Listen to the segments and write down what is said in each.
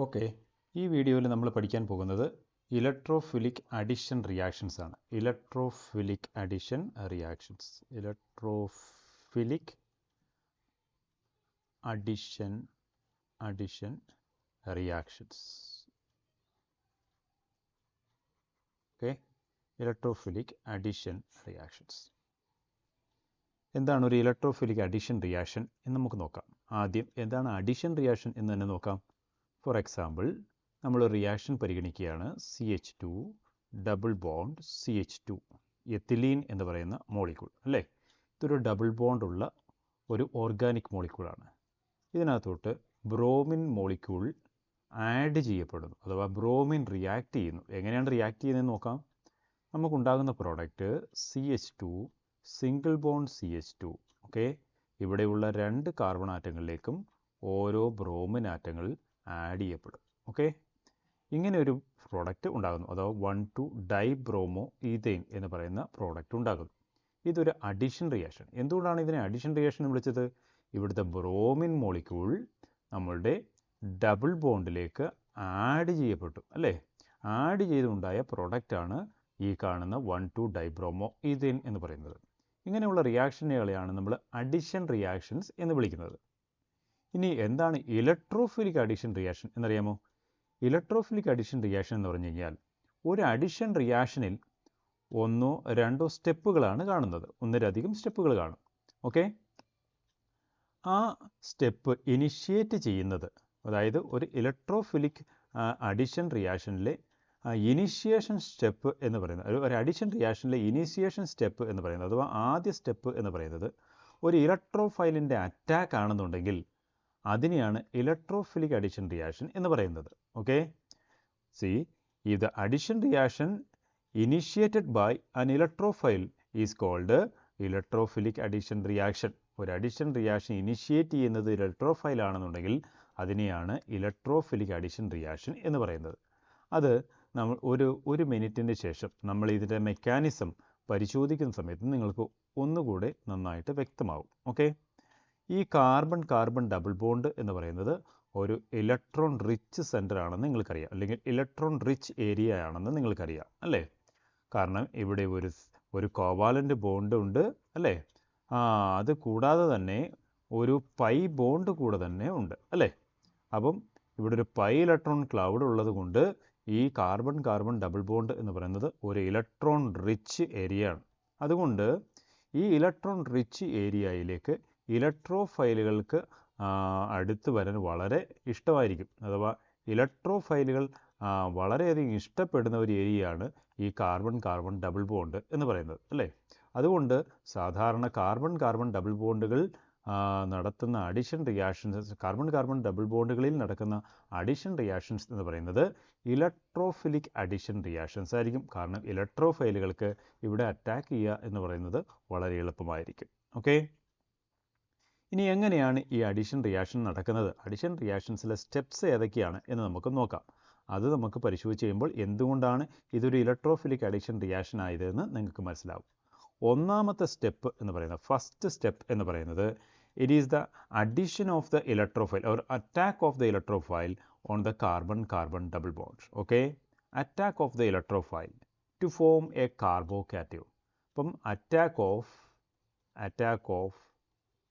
Okay, ഈ വീഡിയോയിൽ നമ്മൾ പഠിക്കാൻ പോകുന്നത് ഇലക്ട്രോഫിലിക് അഡിഷൻ റിയാക്ഷൻസ് ആണ്. Electrophilic addition reactions. Electrophilic addition reactions. Okay, electrophilic addition reactions. എന്താണ് ഒരു ഇലക്ട്രോഫിലിക് അഡിഷൻ റിയാക്ഷൻ എന്ന് നമുക്ക് നോക്കാം. ആദ്യം എന്താണ് അഡിഷൻ റിയാക്ഷൻ എന്ന് തന്നെ നോക്കാം. ഫോർ എക്സാമ്പിൾ, നമ്മൾ റിയാക്ഷൻ പരിഗണിക്കുകയാണ്. CH2 double bond CH2 ethylene എന്ന് പറയുന്ന മോളിക്യൂൾ അല്ലേ. ഇതൊരു ഡബിൾ ബോണ്ട് ഉള്ള ഒരു ഓർഗാനിക് മോളിക്യൂളാണ്. ഇതിനകത്തോട്ട് ബ്രോമിൻ മോളിക്യൂൾ ആഡ് ചെയ്യപ്പെടുന്നു, അഥവാ ബ്രോമിൻ റിയാക്ട് ചെയ്യുന്നു. എങ്ങനെയാണ് റിയാക്ട് ചെയ്യുന്നതെന്ന് നോക്കാം. നമുക്കുണ്ടാകുന്ന product CH2 single bond CH2. Okay, ഇവിടെയുള്ള 2 കാർബൺ ആറ്റങ്ങളിലേക്കും ഓരോ ബ്രോമിൻ ആറ്റങ്ങൾ ആഡ് ചെയ്യപ്പെടും. ഓക്കെ, ഇങ്ങനെ ഒരു പ്രോഡക്റ്റ് ഉണ്ടാകുന്നു, അഥവാ 1,2-ഡൈബ്രോമോ ഈഥെയ്ൻ എന്ന് പറയുന്ന പ്രോഡക്റ്റ് ഉണ്ടാകുന്നു. ഇതൊരു അഡിഷൻ റിയാക്ഷൻ. എന്തുകൊണ്ടാണ് ഇതിനെ അഡിഷൻ റിയാക്ഷൻ എന്ന് വിളിച്ചത്? ഇവിടുത്തെ ബ്രോമിൻ മോളിക്യൂൾ നമ്മളുടെ ഡബിൾ ബോണ്ടിലേക്ക് ആഡ് ചെയ്യപ്പെട്ടു അല്ലേ. ആഡ് ചെയ്തുണ്ടായ പ്രോഡക്റ്റാണ് ഈ കാണുന്ന 1,2-ഡൈബ്രോമോ ഈഥെയ്ൻ എന്ന് പറയുന്നത്. ഇങ്ങനെയുള്ള റിയാക്ഷനുകളെയാണ് നമ്മൾ അഡിഷൻ റിയാക്ഷൻസ് എന്ന് വിളിക്കുന്നത്. ഇനി എന്താണ് ഇലക്ട്രോഫിലിക് അഡിഷൻ റിയാക്ഷൻ എന്നറിയാമോ? ഇലക്ട്രോഫിലിക് അഡിഷൻ റിയാക്ഷൻ എന്ന് പറഞ്ഞു കഴിഞ്ഞാൽ ഒരു അഡിഷൻ റിയാക്ഷനിൽ 1-2 സ്റ്റെപ്പുകളാണ് കാണുന്നത്. ഒന്നിലധികം സ്റ്റെപ്പുകൾ കാണും. ഓക്കെ, ആ സ്റ്റെപ്പ് ഇനിഷ്യേറ്റ് ചെയ്യുന്നത്, അതായത് ഒരു ഇലക്ട്രോഫിലിക് അഡിഷൻ റിയാക്ഷനിലെ ഇനിഷ്യേഷൻ സ്റ്റെപ്പ് എന്ന് പറയുന്നത്, ഒരു അഡിഷൻ റിയാക്ഷനിലെ ഇനിഷ്യേഷൻ സ്റ്റെപ്പ് എന്ന് പറയുന്നത്, അഥവാ ആദ്യ സ്റ്റെപ്പ് എന്ന് പറയുന്നത് ഒരു ഇലക്ട്രോഫൈലിൻ്റെ അറ്റാക്ക് ആണെന്നുണ്ടെങ്കിൽ അതിനെയാണ് ഇലക്ട്രോഫിലിക് അഡിഷൻ റിയാക്ഷൻ എന്ന് പറയുന്നത്. Okay, C if the addition reaction initiated by an electrophile is called electrophilic addition reaction. ഒരു അഡിഷൻ റിയാക്ഷൻ ഇനിഷ്യേറ്റ് ചെയ്യുന്നത് ഇലക്ട്രോഫൈൽ ആണെന്നുണ്ടെങ്കിൽ അതിനെയാണ് ഇലക്ട്രോഫിലിക് അഡിഷൻ റിയാക്ഷൻ എന്ന് പറയുന്നത്. അത് നമ്മൾ ഒരു മിനിറ്റിന് ശേഷം നമ്മൾ ഇതിൻ്റെ മെക്കാനിസം പരിശോധിക്കുന്ന സമയത്ത് നിങ്ങൾക്ക് ഒന്നുകൂടെ നന്നായിട്ട് വ്യക്തമാവും. ഓക്കെ, ഈ കാർബൺ ഡബിൾ ബോണ്ട് എന്ന് പറയുന്നത് ഒരു ഇലക്ട്രോൺ റിച്ച് സെൻറ്റർ ആണെന്ന് നിങ്ങൾക്കറിയാം, അല്ലെങ്കിൽ ഇലക്ട്രോൺ റിച്ച് ഏരിയ ആണെന്ന് നിങ്ങൾക്കറിയാം അല്ലേ. കാരണം ഇവിടെ ഒരു കോവാലൻ്റ് ബോണ്ട് ഉണ്ട് അല്ലേ. അത് കൂടാതെ തന്നെ ഒരു പൈ ബോണ്ട് കൂടെ തന്നെ ഉണ്ട് അല്ലേ. അപ്പം ഇവിടെ ഒരു പൈ ഇലക്ട്രോൺ ക്ലൗഡ് ഉള്ളത് കൊണ്ട് ഈ കാർബൺ ഡബിൾ ബോണ്ട് എന്ന് പറയുന്നത് ഒരു ഇലക്ട്രോൺ റിച്ച് ഏരിയ ആണ്. അതുകൊണ്ട് ഈ ഇലക്ട്രോൺ റിച്ച് ഏരിയയിലേക്ക് ഇലക്ട്രോഫൈലുകൾക്ക് അടുത്ത് വരാൻ വളരെ ഇഷ്ടമായിരിക്കും, അഥവാ ഇലക്ട്രോഫൈലുകൾ വളരെയധികം ഇഷ്ടപ്പെടുന്ന ഒരു ഏരിയയാണ് ഈ കാർബൺ ഡബിൾ ബോണ്ട് എന്ന് പറയുന്നത് അല്ലേ. അതുകൊണ്ട് സാധാരണ കാർബൺ ഡബിൾ ബോണ്ടുകൾ നടത്തുന്ന അഡിഷൻ റിയാക്ഷൻസ്, കാർബൺ ഡബിൾ ബോണ്ടുകളിൽ നടക്കുന്ന അഡിഷൻ റിയാക്ഷൻസ് എന്ന് പറയുന്നത് ഇലക്ട്രോഫിലിക് അഡിഷൻ റിയാക്ഷൻസ് ആയിരിക്കും. കാരണം ഇലക്ട്രോഫൈലുകൾക്ക് ഇവിടെ അറ്റാക്ക് ചെയ്യുക എന്ന് പറയുന്നത് വളരെ എളുപ്പമായിരിക്കും. ഓക്കെ, ഇനി എങ്ങനെയാണ് ഈ അഡിഷൻ റിയാക്ഷൻ നടക്കുന്നത്? അഡിഷൻ റിയാക്ഷൻസിലെ സ്റ്റെപ്സ് ഏതൊക്കെയാണ് എന്ന് നമുക്ക് നോക്കാം. അത് നമുക്ക് പരിശോധിച്ച് കഴിയുമ്പോൾ എന്തുകൊണ്ടാണ് ഇതൊരു ഇലക്ട്രോഫിലിക് അഡിഷൻ റിയാക്ഷൻ ആയതെന്ന് നിങ്ങൾക്ക് മനസ്സിലാവും. ഒന്നാമത്തെ സ്റ്റെപ്പ് എന്ന് പറയുന്നത്, ഫസ്റ്റ് സ്റ്റെപ്പ് എന്ന് പറയുന്നത്, it is the addition of the electrophile or attack of the electrophile on the carbon double bond. Okay, attack of the electrophile to form a carbocation. അപ്പം അറ്റാക്ക് ഓഫ്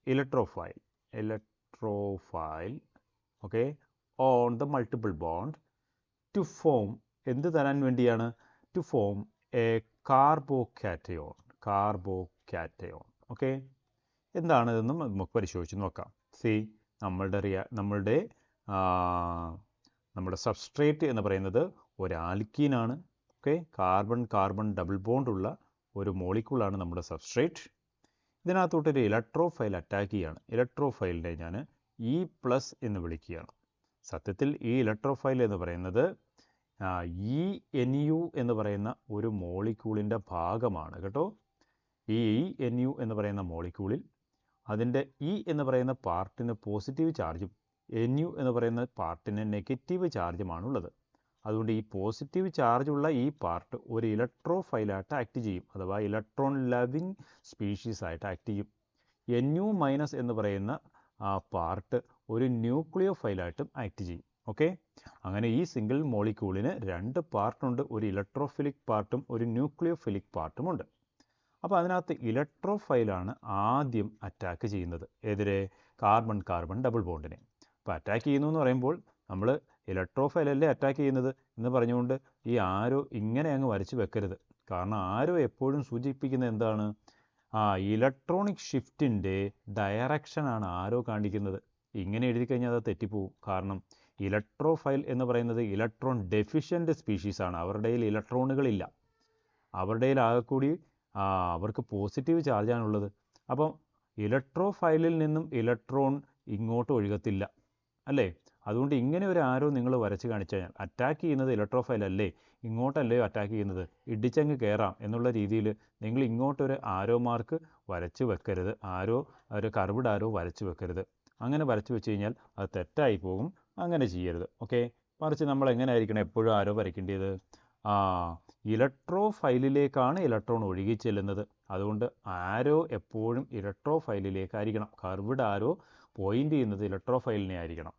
electrophile okay on the multiple bond to form എന്ത് തരാൻ വേണ്ടിയാണ്? to form a carbocation. Okay, എന്താണ് ഇതെന്നും നമുക്ക് പരിശോധിച്ച് നോക്കാം. നമ്മുടെ സബ്സ്ട്രേറ്റ് എന്ന് പറയുന്നത് ഒരു ആൽക്കീനാണ്. ഓക്കെ, കാർബൺ ഡബിൾ ബോണ്ട് ഉള്ള ഒരു മോളിക്യൂളാണ് നമ്മുടെ സബ്സ്ട്രേറ്റ്. ഇതിനകത്തോട്ടൊരു ഇലക്ട്രോഫൈൽ അറ്റാക്ക് ചെയ്യുകയാണ്. ഇലക്ട്രോഫൈലിനെ ഞാൻ E+ എന്ന് വിളിക്കുകയാണ്. സത്യത്തിൽ ഈ ഇലക്ട്രോഫൈൽ എന്ന് പറയുന്നത് ENU എന്ന് പറയുന്ന ഒരു മോളിക്യൂളിൻ്റെ ഭാഗമാണ് കേട്ടോ. ഈ ENU എന്ന് പറയുന്ന മോളിക്യൂളിൽ അതിൻ്റെ E എന്ന് പറയുന്ന പാർട്ടിന് പോസിറ്റീവ് ചാർജും NU എന്ന് പറയുന്ന പാർട്ടിന് നെഗറ്റീവ് ചാർജുമാണുള്ളത്. അതുകൊണ്ട് ഈ പോസിറ്റീവ് ചാർജുള്ള ഈ പാർട്ട് ഒരു ഇലക്ട്രോഫൈലായിട്ട് ആക്ട് ചെയ്യും, അഥവാ ഇലക്ട്രോൺ ലവിങ് സ്പീഷീസ് ആയിട്ട് ആക്ട് ചെയ്യും. NU- എന്ന് പറയുന്ന പാർട്ട് ഒരു ന്യൂക്ലിയോഫൈലായിട്ടും ആക്ട് ചെയ്യും. ഓക്കെ, അങ്ങനെ ഈ സിംഗിൾ മോളിക്യൂളിന് 2 പാർട്ടുണ്ട്. ഒരു ഇലക്ട്രോഫിലിക് പാർട്ടും ഒരു ന്യൂക്ലിയോഫിലിക് പാർട്ടുമുണ്ട്. അപ്പോൾ അതിനകത്ത് ഇലക്ട്രോഫൈലാണ് ആദ്യം അറ്റാക്ക് ചെയ്യുന്നത്. എതിരെ കാർബൺ കാർബൺ ഡബിൾ ബോണ്ടിനെ. അപ്പോൾ അറ്റാക്ക് ചെയ്യുന്നു എന്ന് പറയുമ്പോൾ നമ്മൾ ഇലക്ട്രോഫൈലല്ലേ അറ്റാക്ക് ചെയ്യുന്നത് എന്ന് പറഞ്ഞുകൊണ്ട് ഈ ആരോ ഇങ്ങനെ അങ്ങ് വരച്ച് വെക്കരുത്. കാരണം ആരോ എപ്പോഴും സൂചിപ്പിക്കുന്നത് എന്താണ്? ഇലക്ട്രോണിക് ഷിഫ്റ്റിൻ്റെ ഡയറക്ഷനാണ് ആരോ കാണിക്കുന്നത്. ഇങ്ങനെ എഴുതി കഴിഞ്ഞാൽ അത് തെറ്റിപ്പോവും. കാരണം ഇലക്ട്രോഫൈൽ എന്ന് പറയുന്നത് ഇലക്ട്രോൺ ഡെഫിഷ്യൻ്റ് സ്പീഷീസാണ്. അവരുടെ കയ്യിൽ ഇലക്ട്രോണുകളില്ല. അവരുടെ കയ്യിൽ ആകെക്കൂടി അവർക്ക് പോസിറ്റീവ് ചാർജാണുള്ളത്. അപ്പം ഇലക്ട്രോഫൈലിൽ നിന്നും ഇലക്ട്രോൺ ഇങ്ങോട്ട് ഒഴുകത്തില്ല, അല്ലേ? അതുകൊണ്ട് ഇങ്ങനെ ഒരു ആരോ നിങ്ങൾ വരച്ച് കാണിച്ചു കഴിഞ്ഞാൽ അറ്റാക്ക് ചെയ്യുന്നത് ഇലക്ട്രോഫൈൽ അല്ലേ, ഇങ്ങോട്ടല്ലയോ അറ്റാക്ക് ചെയ്യുന്നത്, ഇടിച്ചങ്ങ് കയറാം എന്നുള്ള രീതിയിൽ നിങ്ങൾ ഇങ്ങോട്ടൊരു ആരോ മാർക്ക് വരച്ച് വെക്കരുത്. ഒരു കർവ്ഡ് ആരോ വരച്ച് വെക്കരുത്. അങ്ങനെ വരച്ച് വെച്ച് കഴിഞ്ഞാൽ അത് തെറ്റായി പോകും. അങ്ങനെ ചെയ്യരുത്. ഓക്കെ. മറിച്ച് നമ്മൾ എങ്ങനെ ആയിരിക്കണം എപ്പോഴും ആരോ വരയ്ക്കേണ്ടത്? ഇലക്ട്രോഫൈലിലേക്കാണ് ഇലക്ട്രോൺ ഒഴുകി ചെല്ലുന്നത്. അതുകൊണ്ട് ആരോ എപ്പോഴും ഇലക്ട്രോഫൈലിലേക്കായിരിക്കണം. കർവ്ഡ് ആരോ പോയിൻ്റ് ചെയ്യുന്നത് ഇലക്ട്രോഫൈലിനെ ആയിരിക്കണം.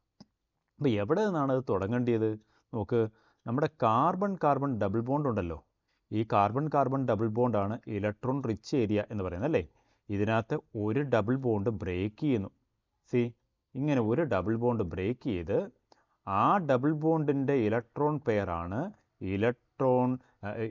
അപ്പോൾ എവിടെ നിന്നാണ് അത് തുടങ്ങേണ്ടത്? നോക്ക്, നമ്മുടെ കാർബൺ കാർബൺ ഡബിൾ ബോണ്ട് ഉണ്ടല്ലോ. ഈ കാർബൺ കാർബൺ ഡബിൾ ബോണ്ടാണ് ഇലക്ട്രോൺ റിച്ച് ഏരിയ എന്ന് പറയുന്നത്, അല്ലേ? ഇതിനകത്ത് ഒരു ഡബിൾ ബോണ്ട് ബ്രേക്ക് ചെയ്യുന്നു. ഇങ്ങനെ ഒരു ഡബിൾ ബോണ്ട് ബ്രേക്ക് ചെയ്ത് ആ ഡബിൾ ബോണ്ടിൻ്റെ ഇലക്ട്രോൺ പെയറാണ്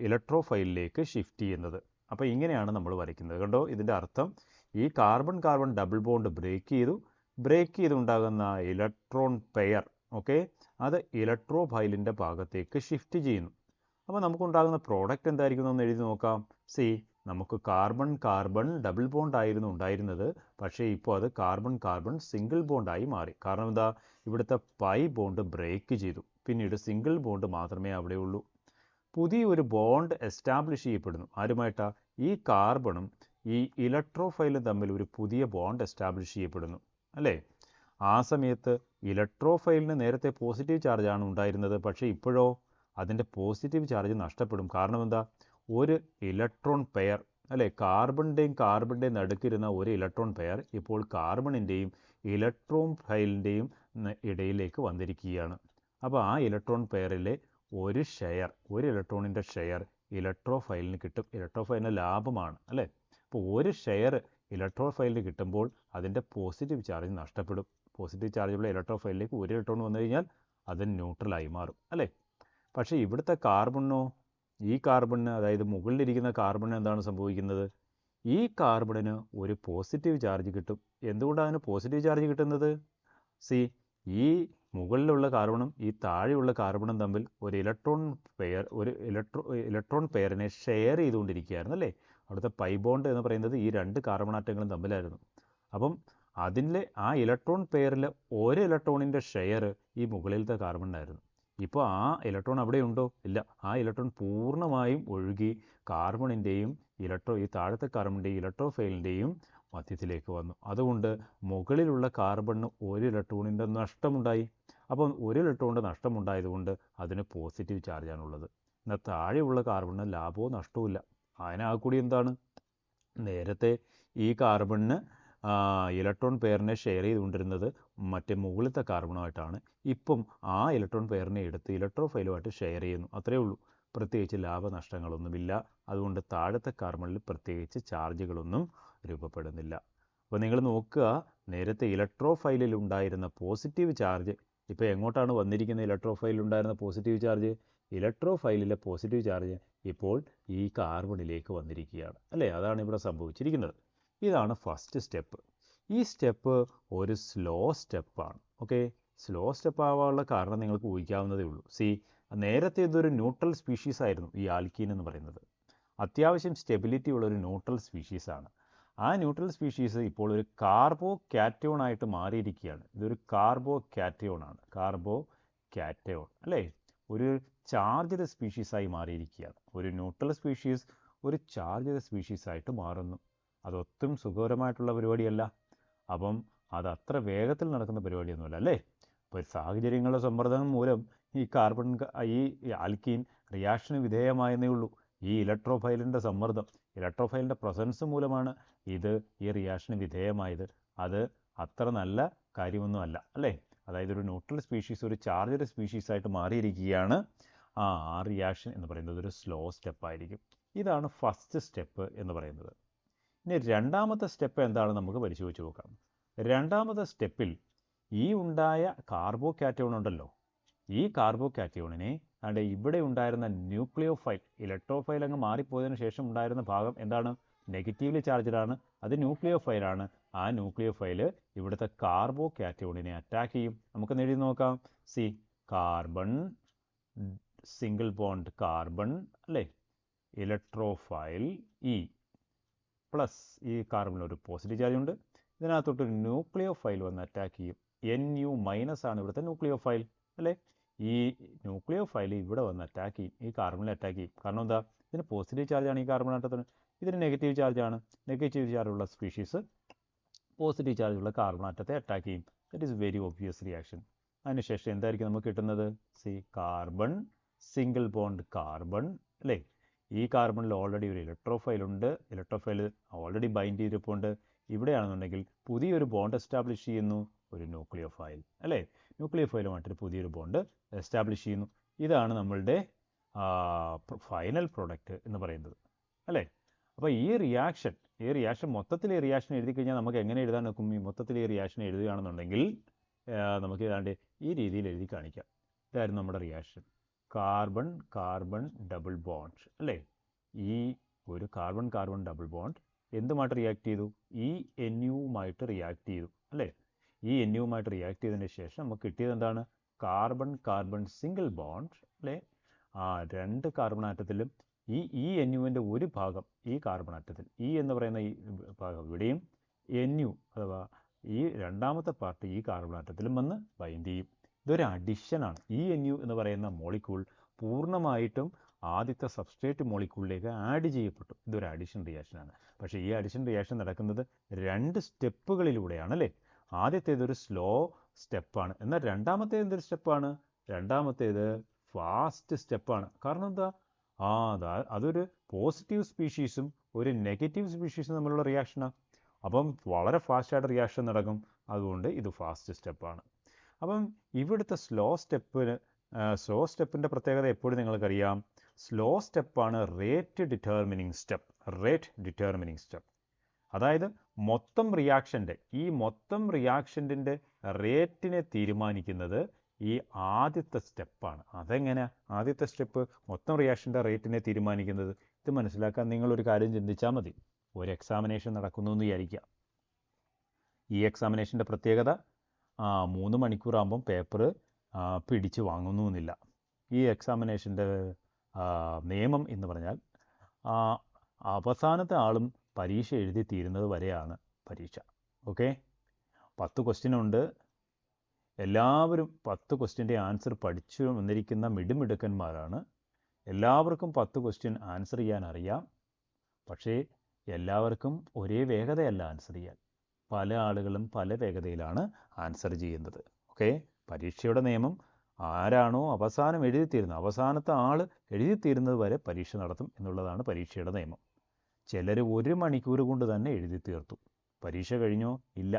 ഇലക്ട്രോഫൈലിലേക്ക് ഷിഫ്റ്റ് ചെയ്യുന്നത്. അപ്പോൾ ഇങ്ങനെയാണ് നമ്മൾ വരയ്ക്കുന്നത്. കണ്ടോ, ഇതിൻ്റെ അർത്ഥം ഈ carbon carbon double bond break ചെയ്തുണ്ടാകുന്ന ഇലക്ട്രോൺ പെയർ, ഓക്കെ, അത് ഇലക്ട്രോഫൈലിൻ്റെ ഭാഗത്തേക്ക് ഷിഫ്റ്റ് ചെയ്യുന്നു. അപ്പോൾ നമുക്കുണ്ടാകുന്ന പ്രോഡക്റ്റ് എന്തായിരിക്കും എന്ന് എഴുതി നോക്കാം. നമുക്ക് കാർബൺ കാർബൺ ഡബിൾ ബോണ്ട് ആയിരുന്നു ഉണ്ടായിരുന്നത്. പക്ഷേ ഇപ്പോൾ അത് കാർബൺ കാർബൺ സിംഗിൾ ബോണ്ടായി മാറി. കാരണം എന്താ? ഇവിടുത്തെ പൈ ബോണ്ട് ബ്രേക്ക് ചെയ്തു. പിന്നീട് സിംഗിൾ ബോണ്ട് മാത്രമേ അവിടെ ഉള്ളൂ. പുതിയൊരു ബോണ്ട് എസ്റ്റാബ്ലിഷ് ചെയ്യപ്പെടുന്നു. ആരുമായിട്ടാ? ഈ കാർബണും ഈ ഇലക്ട്രോഫൈലും തമ്മിൽ ഒരു പുതിയ ബോണ്ട് എസ്റ്റാബ്ലിഷ് ചെയ്യപ്പെടുന്നു, അല്ലേ? ആ സമയത്ത് ഇലക്ട്രോഫൈലിന് നേരത്തെ പോസിറ്റീവ് ചാർജാണ് ഉണ്ടായിരുന്നത്. പക്ഷേ ഇപ്പോഴോ അതിൻ്റെ പോസിറ്റീവ് ചാർജ് നഷ്ടപ്പെടും. കാരണം എന്താ? ഒരു ഇലക്ട്രോൺ പെയർ, അല്ലേ? കാർബണിൻ്റെയും നടുക്കിരുന്ന ഒരു ഇലക്ട്രോൺ പെയർ ഇപ്പോൾ കാർബണിൻ്റെയും ഇലക്ട്രോഫൈലിൻ്റെയും ഇടയിലേക്ക് വന്നിരിക്കുകയാണ്. അപ്പോൾ ആ ഇലക്ട്രോൺ പെയറിലെ ഒരു ഇലക്ട്രോണിൻ്റെ ഷെയർ ഇലക്ട്രോഫൈലിന് കിട്ടും. ഇലക്ട്രോഫൈലിന് ലാഭമാണ്, അല്ലേ? അപ്പോൾ ഒരു ഷെയർ ഇലക്ട്രോഫൈലിന് കിട്ടുമ്പോൾ അതിൻ്റെ പോസിറ്റീവ് ചാർജ് നഷ്ടപ്പെടും. പോസിറ്റീവ് ചാർജുള്ള ഇലക്ട്രോഫൈലിലേക്ക് ഒരു ഇലക്ട്രോൺ വന്നു കഴിഞ്ഞാൽ അത് ന്യൂട്രലായി മാറും, അല്ലേ? പക്ഷേ ഇവിടുത്തെ കാർബണിനോ, ഈ കാർബണിന്, അതായത് മുകളിലിരിക്കുന്ന കാർബണിന് എന്താണ് സംഭവിക്കുന്നത്? ഈ കാർബണിന് ഒരു പോസിറ്റീവ് ചാർജ് കിട്ടും. എന്തുകൊണ്ടാണ് അതിന് പോസിറ്റീവ് ചാർജ് കിട്ടുന്നത്? ഈ മുകളിലുള്ള കാർബണും ഈ താഴെയുള്ള കാർബണും തമ്മിൽ ഒരു ഇലക്ട്രോൺ പെയറിനെ ഷെയർ ചെയ്തുകൊണ്ടിരിക്കുകയായിരുന്നു, അല്ലേ? അവിടുത്തെ പൈ ബോണ്ട് എന്ന് പറയുന്നത് ഈ രണ്ട് കാർബൺ ആറ്റങ്ങളും തമ്മിലായിരുന്നു. അപ്പം അതിലെ ആ ഇലക്ട്രോൺ പെയറിലെ ഒരു ഇലക്ട്രോണിൻ്റെ ഷെയർ ഈ മുകളിലത്തെ കാർബണിനായിരുന്നു. ഇപ്പോൾ ആ ഇലക്ട്രോൺ അവിടെ ഉണ്ടോ? ഇല്ല. ആ ഇലക്ട്രോൺ പൂർണ്ണമായും ഒഴുകി കാർബണിൻ്റെയും ഈ താഴത്തെ കാർബണിൻ്റെയും ഇലക്ട്രോഫൈലിൻ്റെയും മധ്യത്തിലേക്ക് വന്നു. അതുകൊണ്ട് മുകളിലുള്ള കാർബണിന് ഒരു ഇലക്ട്രോണിൻ്റെ നഷ്ടമുണ്ടായി. അപ്പം ഒരു ഇലക്ട്രോണിൻ്റെ നഷ്ടമുണ്ടായതുകൊണ്ട് അതിന് പോസിറ്റീവ് ചാർജാണുള്ളത്. എന്നാൽ താഴെയുള്ള കാർബണിന് ലാഭവും നഷ്ടവും ഇല്ല. അതിനാകൂടി എന്താണ്? നേരത്തെ ഈ കാർബണിന് ഇലക്ട്രോൺ പെയറിനെ ഷെയർ ചെയ്തുകൊണ്ടിരുന്നത് മറ്റേ മുകളിലത്തെ കാർബണുമായിട്ടാണ്. ഇപ്പം ആ ഇലക്ട്രോൺ പെയറിനെ എടുത്ത് ഇലക്ട്രോഫൈലുമായിട്ട് ഷെയർ ചെയ്യുന്നു. അത്രയേ ഉള്ളൂ. പ്രത്യേകിച്ച് ലാഭനഷ്ടങ്ങളൊന്നുമില്ല. അതുകൊണ്ട് താഴത്തെ കാർബണിൽ പ്രത്യേകിച്ച് ചാർജുകളൊന്നും രൂപപ്പെടുന്നില്ല. അപ്പോൾ നിങ്ങൾ നോക്കുക, നേരത്തെ ഇലക്ട്രോഫൈലിൽ ഉണ്ടായിരുന്ന പോസിറ്റീവ് ചാർജ് ഇപ്പോൾ എങ്ങോട്ടാണ് വന്നിരിക്കുന്നത്? ഇലക്ട്രോഫൈലിൽ ഉണ്ടായിരുന്ന പോസിറ്റീവ് ചാർജ്, ഇലക്ട്രോഫൈലിലെ പോസിറ്റീവ് ചാർജ് ഇപ്പോൾ ഈ കാർബണിലേക്ക് വന്നിരിക്കുകയാണ്, അല്ലേ? അതാണ് ഇവിടെ സംഭവിച്ചിരിക്കുന്നത്. ഇതാണ് ഫസ്റ്റ് സ്റ്റെപ്പ്. ഈ സ്റ്റെപ്പ് ഒരു സ്ലോ സ്റ്റെപ്പാണ്. ഓക്കെ, സ്ലോ സ്റ്റെപ്പ് ആവാനുള്ള കാരണം നിങ്ങൾക്ക് ഊഹിക്കാവുന്നതേ ഉള്ളൂ. നേരത്തെ ഇതൊരു ന്യൂട്രൽ സ്പീഷീസ് ആയിരുന്നു. ഈ ആൽക്കീൻ എന്ന് പറയുന്നത് അത്യാവശ്യം സ്റ്റെബിലിറ്റി ഉള്ളൊരു ന്യൂട്രൽ സ്പീഷീസാണ്. ആ ന്യൂട്രൽ സ്പീഷീസ് ഇപ്പോൾ ഒരു കാർബോ കാറ്റയോൺ ആയിട്ട് മാറിയിരിക്കുകയാണ്. ഇതൊരു കാർബോ കാറ്റയോൺ ആണ്. കാർബോ കാറ്റയോൺ, അല്ലേ? ഒരു ചാർജ്ഡ് സ്പീഷീസായി മാറിയിരിക്കുകയാണ്. ഒരു ന്യൂട്രൽ സ്പീഷീസ് ഒരു ചാർജ്ഡ് സ്പീഷീസായിട്ട് മാറുന്നു. അതൊട്ടും സുഖകരമായിട്ടുള്ള പരിപാടിയല്ല. അപ്പം അത് അത്ര വേഗത്തിൽ നടക്കുന്ന പരിപാടിയൊന്നുമല്ല, അല്ലേ? അപ്പോൾ സാഹചര്യങ്ങളുടെ സമ്മർദ്ദം മൂലം ഈ ആൽക്കീൻ റിയാക്ഷന് വിധേയമായെന്നേ ഉള്ളൂ. ഈ ഇലക്ട്രോഫൈലിൻ്റെ സമ്മർദ്ദം, ഇലക്ട്രോഫൈലിൻ്റെ പ്രസൻസ് മൂലമാണ് ഈ റിയാക്ഷന് വിധേയമായത്. അത് അത്ര നല്ല കാര്യമൊന്നുമല്ല, അല്ലേ? അതായത് ഒരു ന്യൂട്രൽ സ്പീഷീസ് ഒരു ചാർജ്ഡ് സ്പീഷീസ് ആയിട്ട് മാറിയിരിക്കുകയാണ്. ആ റിയാക്ഷൻ എന്ന് പറയുന്നത് ഒരു സ്ലോ സ്റ്റെപ്പ് ആയിരിക്കും. ഇതാണ് ഫസ്റ്റ് സ്റ്റെപ്പ് എന്ന് പറയുന്നത്. ഇനി രണ്ടാമത്തെ സ്റ്റെപ്പ് എന്താണെന്ന് നമുക്ക് പരിശോധിച്ച് നോക്കാം. രണ്ടാമത്തെ സ്റ്റെപ്പിൽ ഈ ഉണ്ടായ കാർബോകാറ്റയോൺ ഉണ്ടല്ലോ, ഈ കാർബോകാറ്റയോണിനെ അതെ ഇവിടെ ഉണ്ടായിരുന്ന ന്യൂക്ലിയോഫൈൽ, ഇലക്ട്രോഫൈൽ അങ്ങ് മാറിപ്പോയതിനു ശേഷം ഉണ്ടായിരുന്ന ഭാഗം എന്താണ്? നെഗറ്റീവ്ലി ചാർജ്ഡ് ആണ്. അത് ന്യൂക്ലിയോഫൈലാണ്. ആ ന്യൂക്ലിയോഫൈൽ ഇവിടുത്തെ കാർബോകാറ്റയോണിനെ അറ്റാക്ക് ചെയ്യും. നമുക്ക് എഴുതി നോക്കാം. C carbon, single bond carbon അല്ലേ, ഇലക്ട്രോഫൈൽ ഇ പ്ലസ്, ഈ കാർബണിൽ ഒരു പോസിറ്റീവ് ചാർജ് ഉണ്ട്. ഇതിനകത്തോട്ട് ന്യൂക്ലിയോഫൈൽ വന്ന് അറ്റാക്ക് ചെയ്യും. NU മൈനസ് ആണ് ഇവിടുത്തെ ന്യൂക്ലിയോഫൈൽ അല്ലേ. ഈ ന്യൂക്ലിയോഫൈൽ ഇവിടെ വന്ന് അറ്റാക്ക് ചെയ്യും, ഈ കാർബണിൽ അറ്റാക്ക് ചെയ്യും. കാരണം എന്താ? ഇതിന് പോസിറ്റീവ് ചാർജാണ് ഈ കാർബൺ ആറ്റത്തിന്, ഇതിന് നെഗറ്റീവ് ചാർജാണ്. നെഗറ്റീവ് ചാർജുള്ള സ്പീഷീസ് പോസിറ്റീവ് ചാർജുള്ള കാർബൺ ആറ്റത്തെ അറ്റാക്ക് ചെയ്യും. That is very obvious reaction. അതിനുശേഷം എന്തായിരിക്കും നമുക്ക് കിട്ടുന്നത്? C carbon, single bond carbon അല്ലേ. ഈ കാർബണിൽ ഓൾറെഡി ഒരു ഇലക്ട്രോഫൈൽ ഉണ്ട്. ഇലക്ട്രോഫൈൽ ഓൾറെഡി ബൈൻഡ് ചെയ്തിരിപ്പുണ്ട്. ഇവിടെയാണെന്നുണ്ടെങ്കിൽ പുതിയൊരു ബോണ്ട് എസ്റ്റാബ്ലിഷ് ചെയ്യുന്നു, ഒരു ന്യൂക്ലിയോഫൈൽ അല്ലേ. ന്യൂക്ലിയോഫൈലുമായിട്ടൊരു പുതിയൊരു ബോണ്ട് എസ്റ്റാബ്ലിഷ് ചെയ്യുന്നു. ഇതാണ് നമ്മളുടെ ഫൈനൽ പ്രോഡക്റ്റ് എന്ന് പറയുന്നത് അല്ലേ. അപ്പോൾ ഈ റിയാക്ഷൻ മൊത്തത്തിൽ ഈ റിയാക്ഷൻ എഴുതി കഴിഞ്ഞാൽ നമുക്ക് എങ്ങനെ എഴുതാൻ നോക്കും? ഈ മൊത്തത്തിൽ ഈ റിയാക്ഷൻ എഴുതുകയാണെന്നുണ്ടെങ്കിൽ നമുക്ക് ഏതാണ്ട് ഈ രീതിയിൽ എഴുതി കാണിക്കാം. ഇതായിരുന്നു നമ്മുടെ reaction. Carbon carbon double bond അല്ലേ. ഈ ഒരു കാർബൺ കാർബൺ ഡബിൾ ബോണ്ട് എന്തുമായിട്ട് റിയാക്ട് ചെയ്തു? ഈ NUവുമായിട്ട് റിയാക്ട് ചെയ്തു അല്ലേ. ഈ NUവുമായിട്ട് റിയാക്ട് ചെയ്തതിന് ശേഷം നമുക്ക് കിട്ടിയത് എന്താണ്? കാർബൺ കാർബൺ സിംഗിൾ ബോണ്ട് അല്ലേ. ആ രണ്ട് കാർബൺ ആറ്റത്തിലും ഈ NUവിൻ്റെ ഒരു ഭാഗം ഈ കാർബൺ ആറ്റത്തിൽ, ഈ എന്ന് പറയുന്ന ഈ ഭാഗം ഇവിടെയും, NU അഥവാ ഈ രണ്ടാമത്തെ പാർട്ട് ഈ കാർബൺ ആറ്റത്തിലും വന്ന് ബൈൻഡ് ചെയ്യും. ഇതൊരു അഡിഷനാണ്. ഈ NU എന്ന് പറയുന്ന മോളിക്യൂൾ പൂർണ്ണമായിട്ടും ആദ്യത്തെ സബ്സ്ട്രേറ്റ് മോളിക്യൂളിലേക്ക് ആഡ് ചെയ്യപ്പെട്ടു. ഇതൊരു അഡിഷൻ റിയാക്ഷനാണ്. പക്ഷേ ഈ അഡിഷൻ റിയാക്ഷൻ നടക്കുന്നത് രണ്ട് സ്റ്റെപ്പുകളിലൂടെയാണ് അല്ലേ. ആദ്യത്തേതൊരു സ്ലോ സ്റ്റെപ്പാണ്, എന്നാൽ രണ്ടാമത്തേത് എന്തൊരു സ്റ്റെപ്പാണ്? രണ്ടാമത്തേത് ഫാസ്റ്റ് സ്റ്റെപ്പാണ്. കാരണം എന്താ? അതൊരു പോസിറ്റീവ് സ്പീഷീസും ഒരു നെഗറ്റീവ് സ്പീഷീസും തമ്മിലുള്ള റിയാക്ഷനാണ്. അപ്പം വളരെ ഫാസ്റ്റായിട്ട് റിയാക്ഷൻ നടക്കും. അതുകൊണ്ട് ഇത് ഫാസ്റ്റ് സ്റ്റെപ്പാണ്. അപ്പം ഇവിടുത്തെ സ്ലോ സ്റ്റെപ്പിൻ്റെ പ്രത്യേകത എപ്പോഴും നിങ്ങൾക്കറിയാം. സ്ലോ സ്റ്റെപ്പാണ് റേറ്റ് ഡിറ്റർമിനിങ് സ്റ്റെപ്പ്. അതായത് മൊത്തം റിയാക്ഷൻ്റെ റേറ്റിനെ തീരുമാനിക്കുന്നത് ഈ ആദ്യത്തെ സ്റ്റെപ്പാണ്. അതെങ്ങനെ ആദ്യത്തെ സ്റ്റെപ്പ് മൊത്തം റിയാക്ഷൻ്റെ റേറ്റിനെ തീരുമാനിക്കുന്നത്? ഇത് മനസ്സിലാക്കാൻ നിങ്ങളൊരു കാര്യം ചിന്തിച്ചാൽ മതി. ഒരു എക്സാമിനേഷൻ നടക്കുന്നു എന്ന് വിചാരിക്കുക. ഈ എക്സാമിനേഷൻ്റെ പ്രത്യേകത 3 മണിക്കൂറാകുമ്പം പേപ്പർ പിടിച്ച് വാങ്ങുന്നുവെന്നില്ല. ഈ എക്സാമിനേഷൻ്റെ നിയമം എന്ന് പറഞ്ഞാൽ അവസാനത്തെ ആളും പരീക്ഷ എഴുതി തീരുന്നത് വരെയാണ് പരീക്ഷ. ഓക്കെ, 10 ക്വസ്റ്റ്യനുണ്ട്. എല്ലാവരും 10 ക്വസ്റ്റ്യൻ്റെ ആൻസർ പഠിച്ചു വന്നിരിക്കുന്ന മിടുമിടുക്കന്മാരാണ്. എല്ലാവർക്കും 10 ക്വസ്റ്റ്യൻ ആൻസർ ചെയ്യാൻ അറിയാം. പക്ഷേ എല്ലാവർക്കും ഒരേ വേഗതയല്ല ആൻസർ ചെയ്യാൻ. പല ആളുകളും പല വേഗതയിലാണ് ആൻസർ ചെയ്യുന്നത്. ഓക്കെ, പരീക്ഷയുടെ നിയമം ആരാണോ അവസാനം എഴുതിത്തീരുന്നത്, അവസാനത്തെ ആൾ എഴുതിത്തീരുന്നത് വരെ പരീക്ഷ നടത്തും എന്നുള്ളതാണ് പരീക്ഷയുടെ നിയമം. ചിലർ 1 മണിക്കൂർ കൊണ്ട് തന്നെ എഴുതി തീർത്തു. പരീക്ഷ കഴിഞ്ഞോ? ഇല്ല.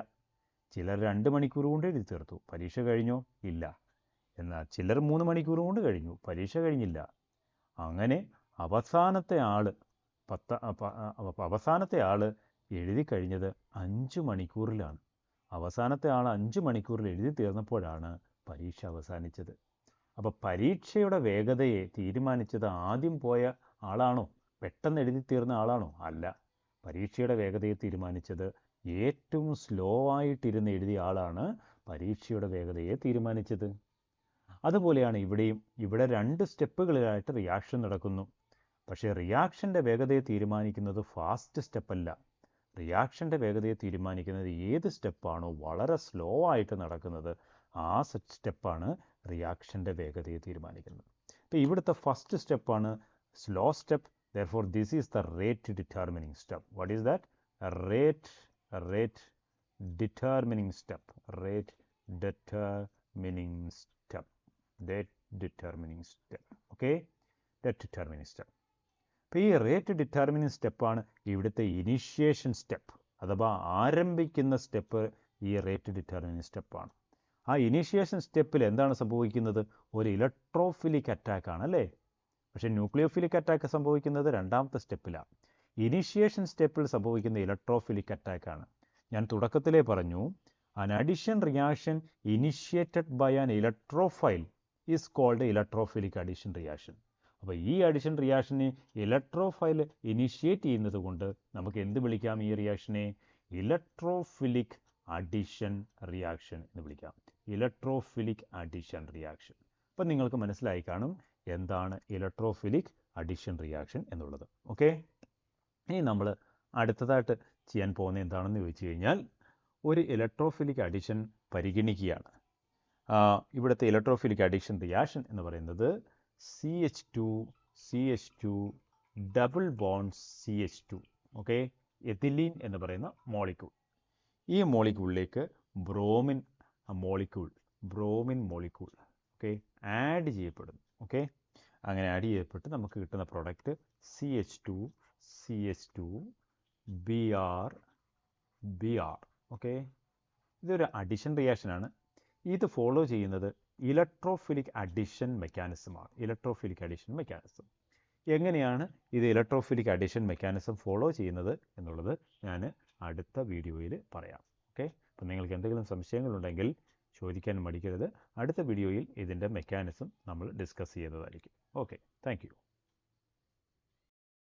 ചിലർ 2 മണിക്കൂർ കൊണ്ട് എഴുതി തീർത്തു. പരീക്ഷ കഴിഞ്ഞോ? ഇല്ല. എന്നാൽ ചിലർ 3 മണിക്കൂർ കൊണ്ട് കഴിഞ്ഞു. പരീക്ഷ കഴിഞ്ഞില്ല. അങ്ങനെ അവസാനത്തെ ആൾ എഴുതി കഴിഞ്ഞത് 5 മണിക്കൂറിലാണ്. അവസാനത്തെ ആൾ 5 മണിക്കൂറിൽ എഴുതി തീർന്നപ്പോഴാണ് പരീക്ഷ അവസാനിച്ചത്. അപ്പോൾ പരീക്ഷയുടെ വേഗതയെ തീരുമാനിച്ചത് ആദ്യം പോയ ആളാണോ? പെട്ടെന്ന് എഴുതി തീർന്ന ആളാണോ? അല്ല. പരീക്ഷയുടെ വേഗതയെ തീരുമാനിച്ചത് ഏറ്റവും സ്ലോ ആയിട്ടിരുന്ന് എഴുതിയ ആളാണ് പരീക്ഷയുടെ വേഗതയെ തീരുമാനിച്ചത്. അതുപോലെയാണ് ഇവിടെയും. ഇവിടെ 2 സ്റ്റെപ്പുകളിലായിട്ട് റിയാക്ഷൻ നടക്കുന്നു. പക്ഷേ റിയാക്ഷൻ്റെ വേഗതയെ തീരുമാനിക്കുന്നത് ഫാസ്റ്റ് സ്റ്റെപ്പല്ല. റിയാക്ഷൻ്റെ വേഗതയെ തീരുമാനിക്കുന്നത് ഏത് സ്റ്റെപ്പാണോ വളരെ സ്ലോ ആയിട്ട് നടക്കുന്നത്, ആ സ്റ്റെപ്പാണ് റിയാക്ഷൻ്റെ വേഗതയെ തീരുമാനിക്കുന്നത്. അപ്പോൾ ഇവിടുത്തെ ഫസ്റ്റ് സ്റ്റെപ്പാണ് slow step. Therefore, this is the rate determining step. What is that? Rate determining step. Okay? Rate determining step. അപ്പോൾ ഈ റേറ്റ് ഡിറ്റർമിനിങ് സ്റ്റെപ്പാണ് ഇവിടുത്തെ ഇനീഷ്യേഷൻ സ്റ്റെപ്പ് അഥവാ ആരംഭിക്കുന്ന സ്റ്റെപ്പ്. ഈ റേറ്റ് ഡിറ്റർമിനിങ് സ്റ്റെപ്പാണ്. ആ ഇനീഷ്യേഷൻ സ്റ്റെപ്പിൽ എന്താണ് സംഭവിക്കുന്നത്? ഒരു ഇലക്ട്രോഫിലിക് അറ്റാക്ക് ആണ് അല്ലേ? പക്ഷേ ന്യൂക്ലിയോഫിലിക് അറ്റാക്ക് സംഭവിക്കുന്നത് രണ്ടാമത്തെ സ്റ്റെപ്പിലാണ്. ഇനീഷ്യേഷൻ സ്റ്റെപ്പിൽ സംഭവിക്കുന്ന ഇലക്ട്രോഫിലിക് അറ്റാക്കാണ്. ഞാൻ തുടക്കത്തിലേ പറഞ്ഞു, an addition reaction initiated by an electrophile is called electrophilic addition reaction. അപ്പോൾ ഈ അഡിഷൻ റിയാക്ഷനെ ഇലക്ട്രോഫൈൽ ഇനിഷ്യേറ്റ് ചെയ്യുന്നത് കൊണ്ട് നമുക്ക് എന്ത് വിളിക്കാം? ഈ റിയാക്ഷനെ ഇലക്ട്രോഫിലിക് അഡിഷൻ റിയാക്ഷൻ എന്ന് വിളിക്കാം. Electrophilic addition reaction. അപ്പം നിങ്ങൾക്ക് മനസ്സിലായി കാണും എന്താണ് ഇലക്ട്രോഫിലിക് അഡിഷൻ റിയാക്ഷൻ എന്നുള്ളത്. ഓക്കെ, ഇനി നമ്മൾ അടുത്തതായിട്ട് ചെയ്യാൻ പോകുന്നത് എന്താണെന്ന് ചോദിച്ചു കഴിഞ്ഞാൽ ഒരു ഇലക്ട്രോഫിലിക് അഡിഷൻ പരിഗണിക്കുകയാണ്. ഇവിടുത്തെ ഇലക്ട്രോഫിലിക് അഡിഷൻ റിയാക്ഷൻ എന്ന് പറയുന്നത് CH2 double bond CH2, okay, ethylene എന്ന് പറയുന്ന മോളിക്യൂൾ. ഈ മോളിക്യൂളിലേക്ക് ബ്രോമിൻ മോളിക്യൂൾ ഓക്കെ ആഡ് ചെയ്യപ്പെടുന്നു. ഓക്കെ, അങ്ങനെ ആഡ് ചെയ്യപ്പെട്ട് നമുക്ക് കിട്ടുന്ന പ്രോഡക്റ്റ് CH2 Br. ഓക്കെ, ഇതൊരു അഡിഷൻ റിയാക്ഷനാണ്. ഇത് ഫോളോ ചെയ്യുന്നത് ഇലക്ട്രോഫിലിക് അഡിഷൻ മെക്കാനിസമാണ്. എങ്ങനെയാണ് ഇത് ഇലക്ട്രോഫിലിക് അഡിഷൻ മെക്കാനിസം ഫോളോ ചെയ്യുന്നത് എന്നുള്ളത് ഞാൻ അടുത്ത വീഡിയോയിൽ പറയാം. ഓക്കെ, അപ്പം നിങ്ങൾക്ക് എന്തെങ്കിലും സംശയങ്ങളുണ്ടെങ്കിൽ ചോദിക്കാൻ മടിക്കരുത്. അടുത്ത വീഡിയോയിൽ ഇതിൻ്റെ മെക്കാനിസം നമ്മൾ ഡിസ്കസ് ചെയ്യുന്നതായിരിക്കും. Okay, thank you.